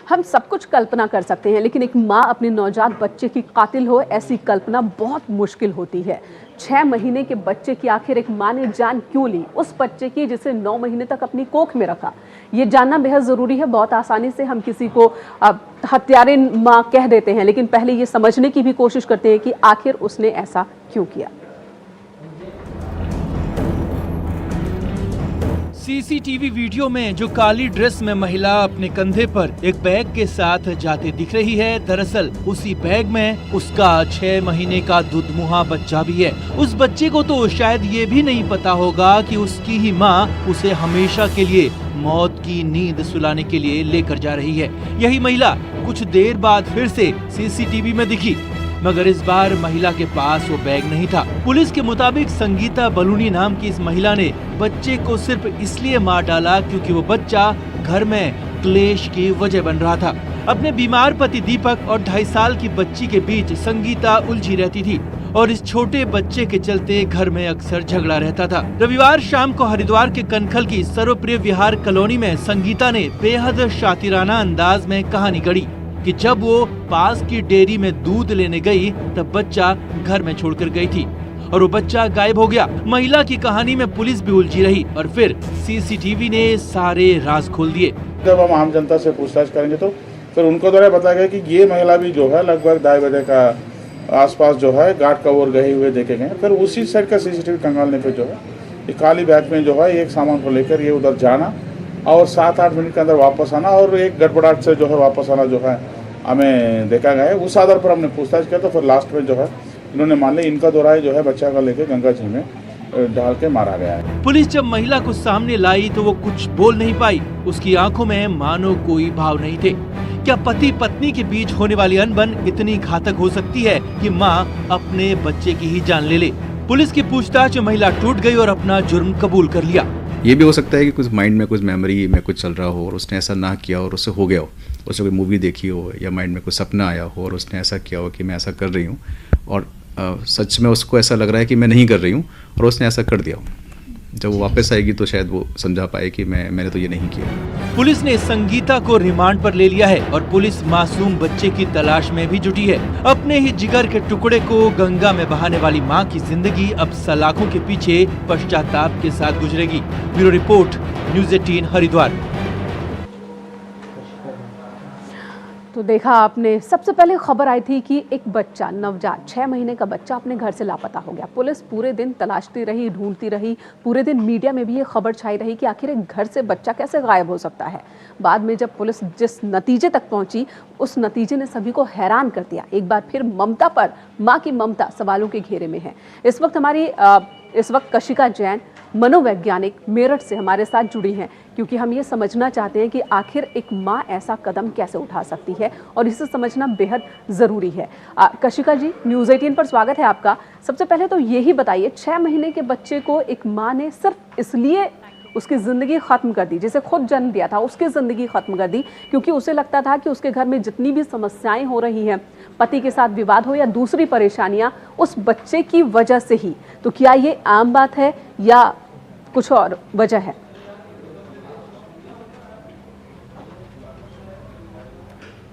हम सब कुछ कल्पना कर सकते हैं, लेकिन एक माँ अपने नवजात बच्चे की कातिल हो, ऐसी कल्पना बहुत मुश्किल होती है। 6 महीने के बच्चे की आखिर एक माँ ने जान क्यों ली, उस बच्चे की जिसे 9 महीने तक अपनी कोख में रखा, ये जानना बेहद ज़रूरी है। बहुत आसानी से हम किसी को हत्यारे माँ कह देते हैं, लेकिन पहले ये समझने की भी कोशिश करते हैं कि आखिर उसने ऐसा क्यों किया। सीसीटीवी वीडियो में जो काली ड्रेस में महिला अपने कंधे पर एक बैग के साथ जाते दिख रही है, दरअसल उसी बैग में उसका 6 महीने का दुधमुहा बच्चा भी है। उस बच्चे को तो शायद ये भी नहीं पता होगा कि उसकी ही माँ उसे हमेशा के लिए मौत की नींद सुलाने के लिए लेकर जा रही है। यही महिला कुछ देर बाद फिर से सीसीटीवी में दिखी, मगर इस बार महिला के पास वो बैग नहीं था। पुलिस के मुताबिक संगीता बलूनी नाम की इस महिला ने बच्चे को सिर्फ इसलिए मार डाला क्योंकि वो बच्चा घर में क्लेश की वजह बन रहा था। अपने बीमार पति दीपक और 2.5 साल की बच्ची के बीच संगीता उलझी रहती थी और इस छोटे बच्चे के चलते घर में अक्सर झगड़ा रहता था। रविवार शाम को हरिद्वार के कनखल की सर्वप्रिय विहार कॉलोनी में संगीता ने बेहद शातिराना अंदाज में कहानी गढ़ी कि जब वो पास की डेयरी में दूध लेने गई तब बच्चा घर में छोड़कर गई थी और वो बच्चा गायब हो गया। महिला की कहानी में पुलिस भी उलझी रही और फिर सीसीटीवी ने सारे राज खोल दिए। जब हम आम जनता से पूछताछ करेंगे तो फिर उनको द्वारा बताया गया कि ये महिला भी जो है लगभग 2:30 बजे का आसपास जो है घाट का ओर गए हुए देखे गए। फिर उसी साइड का सीसीटीवी खंगालने पे जो है ये काली बैग में जो है एक सामान को लेकर ये उधर जाना और 7-8 मिनट के अंदर वापस आना और एक गड़बड़ाहट से जो है वापस आना जो है हमें देखा गया है। उस आधार पर हमने पूछताछ किया तो फिर लास्ट में जो है इन्होंने मान लिया इनका द्वारा जो है बच्चा का लेके गंगा जी में डाल के मारा गया है। पुलिस जब महिला को सामने लाई तो वो कुछ बोल नहीं पाई। उसकी आंखों में मानो कोई भाव नहीं थे। क्या पति पत्नी के बीच होने वाली अनबन इतनी घातक हो सकती है कि माँ अपने बच्चे की ही जान ले ले? पुलिस की पूछताछ में महिला टूट गई और अपना जुर्म कबूल कर लिया। ये भी हो सकता है कि कुछ माइंड में कुछ मेमोरी में कुछ चल रहा हो और उसने ऐसा ना किया और उससे हो गया हो, उसने कोई मूवी देखी हो या माइंड में कुछ सपना आया हो और उसने ऐसा किया हो कि मैं ऐसा कर रही हूँ और सच में उसको ऐसा लग रहा है कि मैं नहीं कर रही हूँ और उसने ऐसा कर दिया हो। जब वो वापस आएगी तो शायद वो समझा पाए कि मैंने तो ये नहीं किया। पुलिस ने संगीता को रिमांड पर ले लिया है और पुलिस मासूम बच्चे की तलाश में भी जुटी है। अपने ही जिगर के टुकड़े को गंगा में बहाने वाली मां की जिंदगी अब सलाखों के पीछे पश्चाताप के साथ गुजरेगी। Bureau report, news 18 Haridwar. तो देखा आपने, सबसे पहले खबर आई थी कि एक बच्चा, नवजात 6 महीने का बच्चा अपने घर से लापता हो गया। पुलिस पूरे दिन तलाशती रही, ढूंढती रही, पूरे दिन मीडिया में भी ये खबर छाई रही कि आखिर एक घर से बच्चा कैसे गायब हो सकता है। बाद में जब पुलिस जिस नतीजे तक पहुंची, उस नतीजे ने सभी को हैरान कर दिया। एक बार फिर ममता पर, माँ की ममता सवालों के घेरे में है। इस वक्त कशिका जैन, मनोवैज्ञानिक, मेरठ से हमारे साथ जुड़ी हैं, क्योंकि हम ये समझना चाहते हैं कि आखिर एक माँ ऐसा कदम कैसे उठा सकती है और इसे समझना बेहद ज़रूरी है। कशिका जी, न्यूज़ 18 पर स्वागत है आपका। सबसे पहले तो यही बताइए, 6 महीने के बच्चे को एक माँ ने सिर्फ इसलिए उसकी ज़िंदगी ख़त्म कर दी, जिसे खुद जन्म दिया था उसकी ज़िंदगी ख़त्म कर दी, क्योंकि उसे लगता था कि उसके घर में जितनी भी समस्याएं हो रही हैं, पति के साथ विवाद हो या दूसरी परेशानियां, उस बच्चे की वजह से ही। तो क्या ये आम बात है या कुछ और वजह है?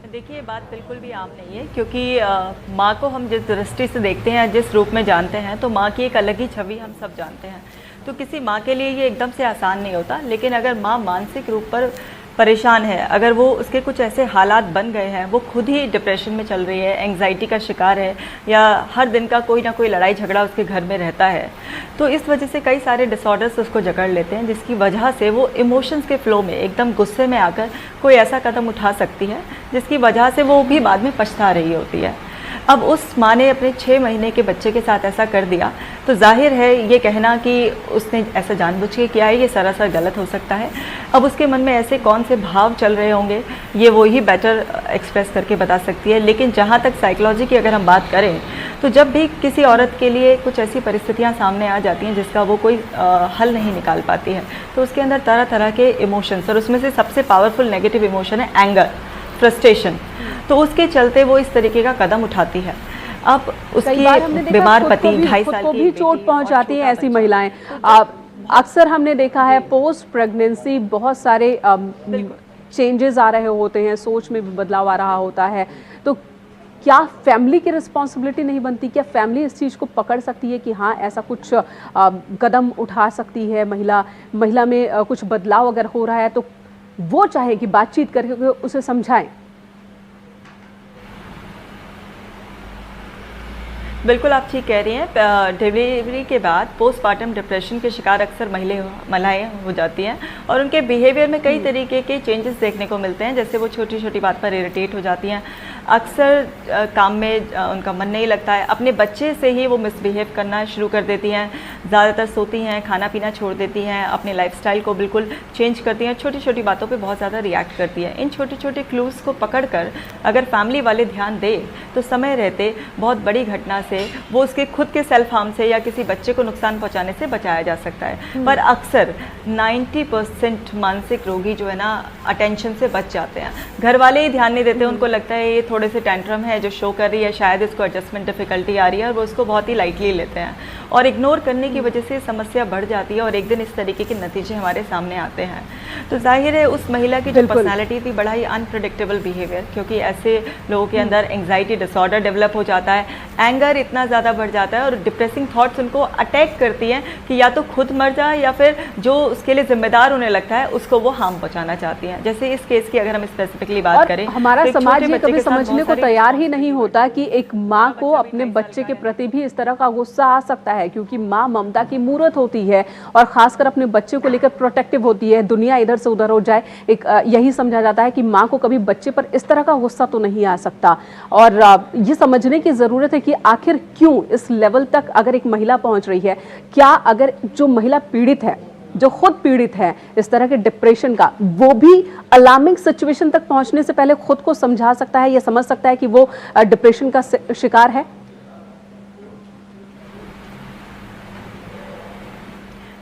देखिए, ये बात बिल्कुल भी आम नहीं है, क्योंकि माँ को हम जिस दृष्टि से देखते हैं, जिस रूप में जानते हैं, तो माँ की एक अलग ही छवि हम सब जानते हैं। तो किसी माँ के लिए ये एकदम से आसान नहीं होता, लेकिन अगर माँ मानसिक रूप पर परेशान है, अगर वो उसके कुछ ऐसे हालात बन गए हैं, वो खुद ही डिप्रेशन में चल रही है, एंग्जाइटी का शिकार है, या हर दिन का कोई ना कोई लड़ाई झगड़ा उसके घर में रहता है, तो इस वजह से कई सारे डिसऑर्डर्स उसको जकड़ लेते हैं, जिसकी वजह से वो इमोशंस के फ्लो में एकदम गुस्से में आकर कोई ऐसा कदम उठा सकती है जिसकी वजह से वो भी बाद में पछता रही होती है। अब उस माँ ने अपने 6 महीने के बच्चे के साथ ऐसा कर दिया, तो जाहिर है ये कहना कि उसने ऐसा जानबूझ के किया है, ये सरासर गलत हो सकता है। अब उसके मन में ऐसे कौन से भाव चल रहे होंगे, ये वो ही बेटर एक्सप्रेस करके बता सकती है। लेकिन जहाँ तक साइकोलॉजी की अगर हम बात करें, तो जब भी किसी औरत के लिए कुछ ऐसी परिस्थितियाँ सामने आ जाती हैं जिसका वो कोई हल नहीं निकाल पाती है, तो उसके अंदर तरह तरह के इमोशंस, और उसमें से सबसे पावरफुल नेगेटिव इमोशन है एंगर, फ्रस्ट्रेशन। तो उसके चलते वो इस तरीके का कदम उठाती है। अब उसकी बीमार पति 2.5 साल की भी चोट पहुंच जाती है ऐसी महिलाएं। अक्सर हमने देखा है पोस्ट प्रेगनेंसी बहुत सारे चेंजेस आ रहे होते हैं, सोच में भी बदलाव आ रहा होता है, तो क्या फैमिली की रिस्पॉन्सिबिलिटी नहीं बनती? क्या फैमिली इस चीज़ को पकड़ सकती है कि हाँ ऐसा कुछ कदम उठा सकती है महिला में कुछ बदलाव अगर हो रहा है तो वो चाहे कि बातचीत करके उसे समझाएं? बिल्कुल आप ठीक कह रही हैं। डिलीवरी के बाद पोस्टमार्टम डिप्रेशन के शिकार अक्सर महिलाएं हो जाती हैं और उनके बिहेवियर में कई तरीके के चेंजेस देखने को मिलते हैं। जैसे वो छोटी छोटी बात पर इरिटेट हो जाती हैं, अक्सर काम में उनका मन नहीं लगता है, अपने बच्चे से ही वो मिसबिहेव करना शुरू कर देती हैं, ज़्यादातर सोती हैं, खाना पीना छोड़ देती हैं, अपने लाइफस्टाइल को बिल्कुल चेंज करती हैं, छोटी छोटी बातों पे बहुत ज़्यादा रिएक्ट करती हैं। इन छोटे छोटे क्लूज़ को पकड़कर अगर फैमिली वाले ध्यान दे तो समय रहते बहुत बड़ी घटना से, वो उसके खुद के सेल्फ हार्म से या किसी बच्चे को नुकसान पहुँचाने से बचाया जा सकता है। पर अक्सर 90% मानसिक रोगी जो है ना अटेंशन से बच जाते हैं। घर वाले ही ध्यान नहीं देते, उनको लगता है ये थोड़े से टेंट्रम है जो शो कर रही है, शायद इसको एडजस्टमेंट डिफिकल्टी आ रही है, और वो उसको बहुत ही लाइटली लेते हैं और इग्नोर करने की वजह से समस्या बढ़ जाती है और एक दिन इस तरीके के नतीजे हमारे सामने आते हैं। तो जाहिर है उस महिला की जो पर्सनैलिटी थी, बड़ा ही अनप्रेडिक्टेबल बिहेवियर, क्योंकि ऐसे लोगों के अंदर एंग्जाइटी डिसऑर्डर डेवलप हो जाता है, एंगर इतना ज़्यादा बढ़ जाता है और डिप्रेसिंग थॉट्स उनको अटैक करती हैं कि या तो खुद मर जाए या फिर जो उसके लिए जिम्मेदार उन्हें लगता है उसको वो हार्म पहुँचाना चाहती हैं। जैसे इस केस की अगर हम स्पेसिफिकली बात करें, हमारा समाज ये कभी समझने को तैयार ही नहीं होता कि एक माँ को अपने बच्चे के प्रति भी इस तरह का गुस्सा आ सकता है, क्योंकि माँ ममता की मूर्त होती है और खासकर अपने बच्चे को लेकर प्रोटेक्टिव होती है। दुनिया इधर से उधर हो जाए, एक यही समझा जाता है कि माँ को कभी बच्चे पर इस तरह का गुस्सा तो नहीं आ सकता। और ये समझने की जरूरत है कि आखिर क्यों इस लेवल तक अगर एक महिला पहुंच रही है, क्या अगर जो महिला पीड़ित है, जो खुद पीड़ित है इस तरह के डिप्रेशन का, वो भी अलार्मिंग सिचुएशन तक पहुंचने से पहले खुद को समझा सकता है या समझ सकता है कि वो डिप्रेशन का शिकार है?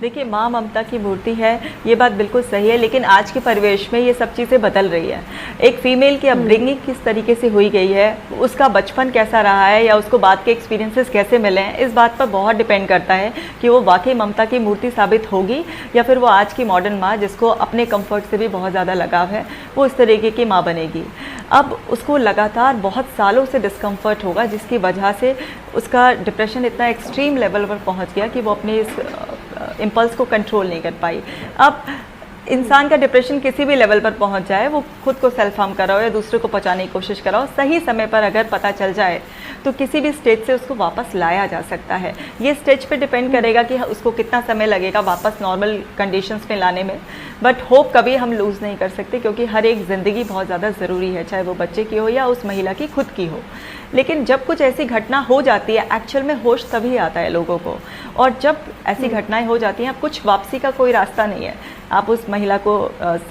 देखिए, माँ ममता की मूर्ति है, ये बात बिल्कुल सही है, लेकिन आज के परिवेश में ये सब चीज़ें बदल रही है। एक फीमेल की अपब्रिंगिंग किस तरीके से हुई गई है, उसका बचपन कैसा रहा है या उसको बाद के एक्सपीरियंसेस कैसे मिले हैं, इस बात पर बहुत डिपेंड करता है कि वो वाकई ममता की मूर्ति साबित होगी या फिर वो आज की मॉडर्न माँ जिसको अपने कंफर्ट से भी बहुत ज़्यादा लगाव है, वो इस तरीके की माँ बनेगी। अब उसको लगातार बहुत सालों से डिस्कम्फर्ट होगा, जिसकी वजह से उसका डिप्रेशन इतना एक्सट्रीम लेवल पर पहुँच गया कि वो अपने इस इम्पल्स को कंट्रोल नहीं कर पाई। अब इंसान का डिप्रेशन किसी भी लेवल पर पहुंच जाए, वो खुद को सेल्फ हार्म कर रहा हो या दूसरे को पहुंचाने की कोशिश कर रहा हो, सही समय पर अगर पता चल जाए तो किसी भी स्टेज से उसको वापस लाया जा सकता है। ये स्टेज पे डिपेंड करेगा कि उसको कितना समय लगेगा वापस नॉर्मल कंडीशंस में लाने में, बट होप कभी हम लूज़ नहीं कर सकते, क्योंकि हर एक ज़िंदगी बहुत ज़्यादा ज़रूरी है, चाहे वो बच्चे की हो या उस महिला की खुद की हो। लेकिन जब कुछ ऐसी घटना हो जाती है, एक्चुअल में होश तभी आता है लोगों को, और जब ऐसी घटनाएं हो जाती हैं, अब कुछ वापसी का कोई रास्ता नहीं है। आप उस महिला को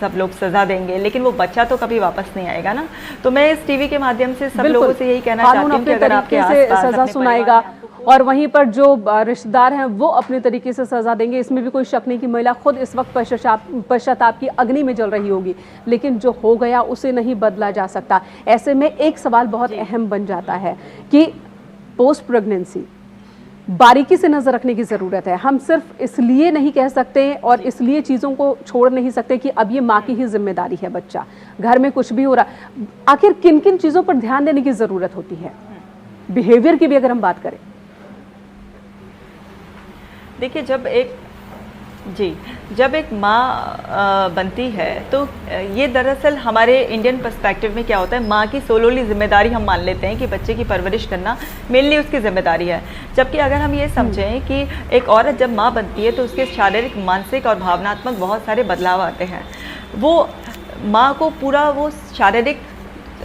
सब लोग सज़ा देंगे, लेकिन वो बच्चा तो कभी वापस नहीं आएगा ना। तो मैं इस टीवी के माध्यम से सब लोगों से यही कहना चाहती हूँ कि अगर आपके आसपास सज़ा सुनाएगा और वहीं पर जो रिश्तेदार हैं वो अपने तरीके से सज़ा देंगे, इसमें भी कोई शक नहीं कि महिला खुद इस वक्त पश्चाताप की अग्नि में जल रही होगी, लेकिन जो हो गया उसे नहीं बदला जा सकता। ऐसे में एक सवाल बहुत अहम बन जाता है कि पोस्ट प्रेगनेंसी बारीकी से नज़र रखने की ज़रूरत है। हम सिर्फ इसलिए नहीं कह सकते और इसलिए चीज़ों को छोड़ नहीं सकते कि अब ये माँ की ही जिम्मेदारी है, बच्चा घर में कुछ भी हो रहा, आखिर किन किन चीज़ों पर ध्यान देने की ज़रूरत होती है? बिहेवियर की भी अगर हम बात करें, देखिए, जब एक माँ बनती है तो ये दरअसल हमारे इंडियन पर्सपेक्टिव में क्या होता है, माँ की सोलोली जिम्मेदारी हम मान लेते हैं कि बच्चे की परवरिश करना मेनली उसकी जिम्मेदारी है। जबकि अगर हम ये समझें कि एक औरत जब माँ बनती है तो उसके शारीरिक, मानसिक और भावनात्मक बहुत सारे बदलाव आते हैं। वो माँ को पूरा वो शारीरिक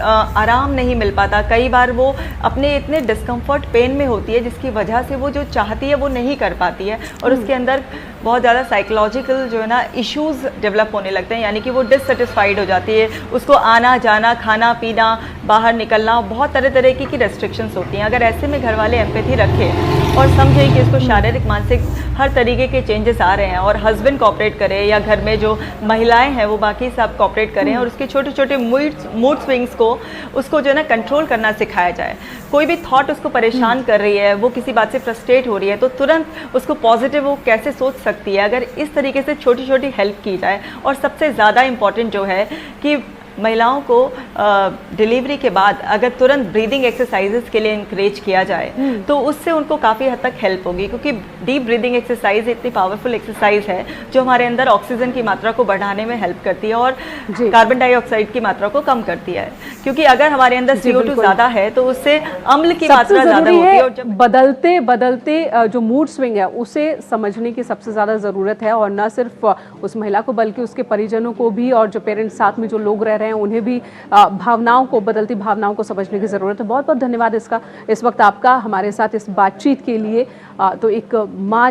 आराम नहीं मिल पाता, कई बार वो अपने इतने डिस्कम्फर्ट पेन में होती है जिसकी वजह से वो जो चाहती है वो नहीं कर पाती है, और उसके अंदर बहुत ज़्यादा साइकोलॉजिकल जो है ना इश्यूज़ डेवलप होने लगते हैं, यानी कि वो डिससेटिस्फाइड हो जाती है, उसको आना जाना, खाना पीना, बाहर निकलना, बहुत तरह की रेस्ट्रिक्शंस होती हैं। अगर ऐसे में घर वाले एम्पैथी रखें और समझें कि इसको शारीरिक मानसिक हर तरीके के चेंजेस आ रहे हैं, और हस्बैंड कोऑपरेट करे या घर में जो महिलाएं हैं वो बाकी सब कोऑपरेट करें, और उसके छोटे छोटे मूड स्विंग्स को उसको जो है ना कंट्रोल करना सिखाया जाए। कोई भी थॉट उसको परेशान कर रही है, वो किसी बात से फ्रस्ट्रेट हो रही है, तो तुरंत उसको पॉजिटिव वो कैसे सोच सकती है, अगर इस तरीके से छोटी छोटी हेल्प की जाए। और सबसे ज़्यादा इम्पॉर्टेंट जो है कि महिलाओं को डिलीवरी के बाद अगर तुरंत ब्रीदिंग एक्सरसाइजेस के लिए इंकरेज किया जाए तो उससे उनको काफ़ी हद तक हेल्प होगी, क्योंकि डीप ब्रीदिंग एक्सरसाइज इतनी पावरफुल एक्सरसाइज है जो हमारे अंदर ऑक्सीजन की मात्रा को बढ़ाने में हेल्प करती है और कार्बन डाइऑक्साइड की मात्रा को कम करती है। क्योंकि अगर हमारे अंदर CO2 ज़्यादा है तो उससे अम्ल की मात्रा ज़्यादा होती है, और जब बदलते बदलते जो मूड स्विंग है उसे समझने की सबसे ज़्यादा ज़रूरत है, और न सिर्फ उस महिला को बल्कि उसके परिजनों को भी, और जो पेरेंट्स साथ में जो लोग रह रहे हैं उन्हें भी भावनाओं को, बदलती भावनाओं को समझने की ज़रूरत है। बहुत बहुत धन्यवाद इस वक्त आपका हमारे साथ इस बातचीत के लिए। तो एक माँ